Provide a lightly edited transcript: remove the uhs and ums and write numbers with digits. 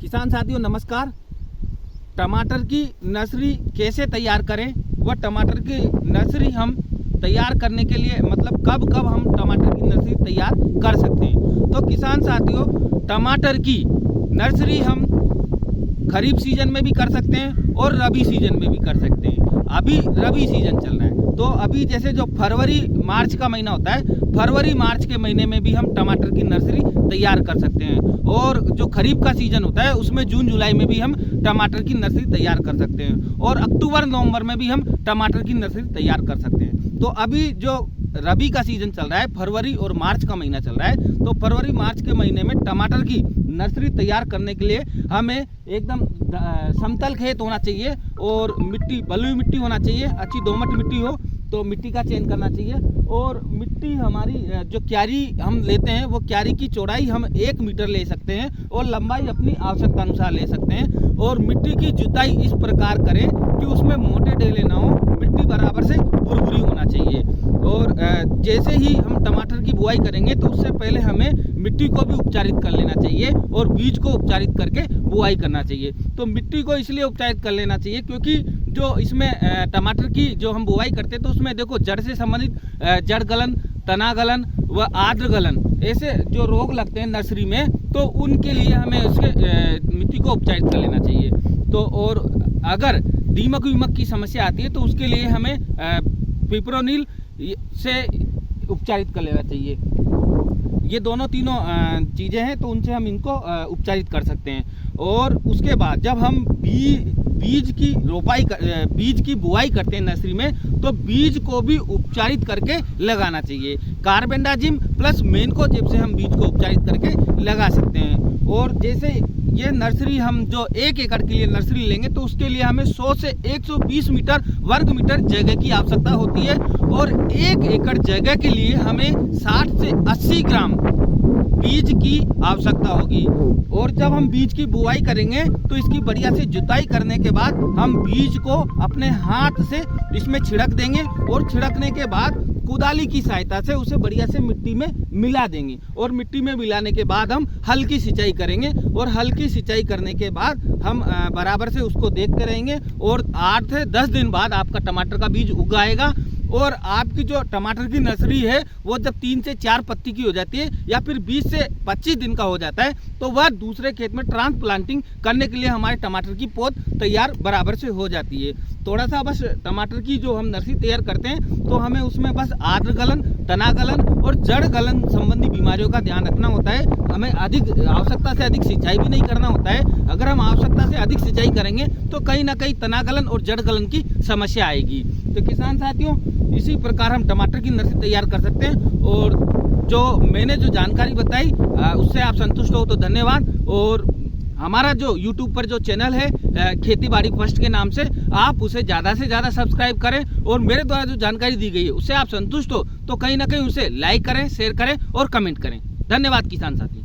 किसान साथियों नमस्कार। टमाटर की नर्सरी कैसे तैयार करें व टमाटर की नर्सरी हम तैयार करने के लिए मतलब कब कब हम टमाटर की नर्सरी तैयार कर सकते हैं। तो किसान साथियों टमाटर की नर्सरी हम खरीफ सीजन में भी कर सकते हैं और रबी सीजन में भी कर सकते हैं। अभी रबी सीजन चल रहा है तो अभी जैसे जो फरवरी मार्च का महीना होता है, फरवरी मार्च के महीने में भी हम टमाटर की नर्सरी तैयार कर सकते हैं। और जो खरीफ का सीजन होता है उसमें जून जुलाई में भी हम टमाटर की नर्सरी तैयार कर सकते हैं और अक्टूबर नवंबर में भी हम टमाटर की नर्सरी तैयार कर सकते हैं। तो अभी जो रबी का सीजन चल रहा है, फरवरी और मार्च का महीना चल रहा है, तो फरवरी मार्च के महीने में टमाटर की नर्सरी तैयार करने के लिए हमें एकदम समतल खेत होना चाहिए और मिट्टी बलुई मिट्टी होना चाहिए। अच्छी दोमट मिट्टी हो तो मिट्टी का चयन करना चाहिए। और मिट्टी हमारी जो क्यारी हम लेते हैं वो क्यारी की चौड़ाई हम 1 मीटर ले सकते हैं और लंबाई अपनी आवश्यकता अनुसार ले सकते हैं। और मिट्टी की जुताई इस प्रकार करें कि उसमें मोटे डेले ना हो, मिट्टी बराबर से भुरभुरी होना चाहिए। और जैसे ही हम टमाटर की बुआई करेंगे तो उससे पहले हमें मिट्टी को भी उपचारित कर लेना चाहिए और बीज को उपचारित करके बुआई करना चाहिए। तो मिट्टी को इसलिए उपचारित कर लेना चाहिए क्योंकि जो इसमें टमाटर की जो हम बुआई करते हैं तो उसमें देखो जड़ से संबंधित जड़ गलन, तना गलन व आद्र गलन ऐसे जो रोग लगते हैं नर्सरी में, तो उनके लिए हमें उसके मिट्टी को उपचारित कर लेना चाहिए। तो और अगर दीमक वीमक की समस्या आती है तो उसके लिए हमें पिप्रोनिल से उपचारित कर लेना चाहिए। ये दोनों तीनों चीज़ें हैं तो उनसे हम इनको उपचारित कर सकते हैं। और उसके बाद जब हम बीज की बुआई करते हैं नर्सरी में तो बीज को भी उपचारित करके लगाना चाहिए। कार्बेंडाजिम प्लस मेनकोजेब से हम बीज को उपचारित करके लगा सकते हैं। और जैसे ये नर्सरी हम जो 1 एकड़ के लिए नर्सरी लेंगे तो उसके लिए हमें 100 से 120 मीटर वर्ग मीटर जगह की आवश्यकता होती है और 1 एकड़ जगह के लिए हमें 60 से 80 ग्राम बीज की आवश्यकता होगी। और जब हम बीज की बुआई करेंगे तो इसकी बढ़िया से जुताई करने के बाद हम बीज को अपने हाथ से इसमें छिड़क देंगे और छिड़कने के बाद कुदाली की सहायता से उसे बढ़िया से मिट्टी में मिला देंगे। और मिट्टी में मिलाने के बाद हम हल्की सिंचाई करेंगे और हल्की सिंचाई करने के बाद हम बराबर से उसको देखते रहेंगे और 8 से 10 दिन बाद आपका टमाटर का बीज उग आएगा। और आपकी जो टमाटर की नर्सरी है वो जब 3 से 4 पत्ती की हो जाती है या फिर 20 से 25 दिन का हो जाता है तो वह दूसरे खेत में ट्रांसप्लांटिंग करने के लिए हमारे टमाटर की पौध तैयार बराबर से हो जाती है। थोड़ा सा बस टमाटर की जो हम नर्सरी तैयार करते हैं तो हमें उसमें बस आद्र गलन, तना गलन और जड़ गलन संबंधी बीमारियों का ध्यान रखना होता है। हमें आवश्यकता से अधिक सिंचाई भी नहीं करना होता है। अगर हम आवश्यकता से अधिक सिंचाई करेंगे तो कहीं ना कहीं तना गलन और जड़ गलन की समस्या आएगी। तो किसान साथियों इसी प्रकार हम टमाटर की नर्सरी तैयार कर सकते हैं। और जो मैंने जो जानकारी बताई उससे आप संतुष्ट हो तो धन्यवाद। और हमारा जो YouTube पर जो चैनल है खेती बाड़ी फर्स्ट के नाम से, आप उसे ज़्यादा से ज़्यादा सब्सक्राइब करें और मेरे द्वारा जो जानकारी दी गई है उससे आप संतुष्ट हो तो कहीं ना कहीं उसे लाइक करें, शेयर करें और कमेंट करें। धन्यवाद किसान साथी।